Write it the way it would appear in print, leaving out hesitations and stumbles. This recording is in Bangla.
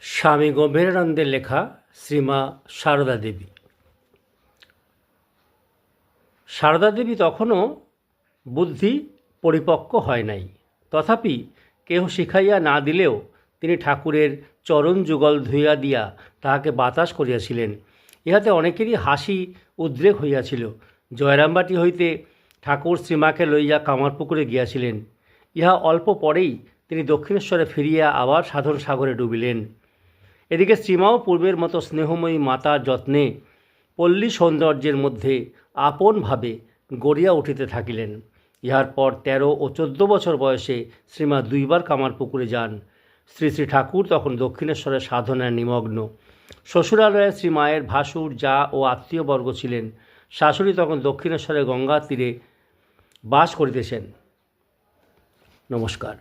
স্বামী গম্ভীরানন্দের লেখা শ্রীমা সারদা দেবী। সারদা দেবী তখনও বুদ্ধি পরিপক্ক হয় নাই, তথাপি কেহ শিখাইয়া না দিলেও তিনি ঠাকুরের চরণ যুগল ধুইয়া দিয়া তাহাকে বাতাস করিয়াছিলেন। ইহাতে অনেকেরই হাসি উদ্রেক হইয়াছিল। জয়রামবাটি হইতে ঠাকুর শ্রীমাকে লইয়া কামারপুকুরে গিয়াছিলেন। ইহা অল্প পরেই তিনি দক্ষিণেশ্বরে ফিরিয়া আবার সাধন সাগরে ডুবিলেন। এদিকে শ্রীমাও পূর্বের মতো স্নেহময়ী মাতার যত্নে পল্লী সৌন্দর্যের মধ্যে আপনভাবে গড়িয়া উঠিতে থাকিলেন। ইহার পর 13 ও 14 বছর বয়সে শ্রীমা 2 বার কামারপুকুরে যান। শ্রী শ্রী ঠাকুর তখন দক্ষিণেশ্বরের সাধনায় নিমগ্ন। শ্বশুরালয়ে শ্রীমায়ের ভাসুর, জা ও আত্মীয়বর্গ ছিলেন। শাশুড়ি তখন দক্ষিণেশ্বরের গঙ্গার তীরে বাস করিতেছেন। নমস্কার।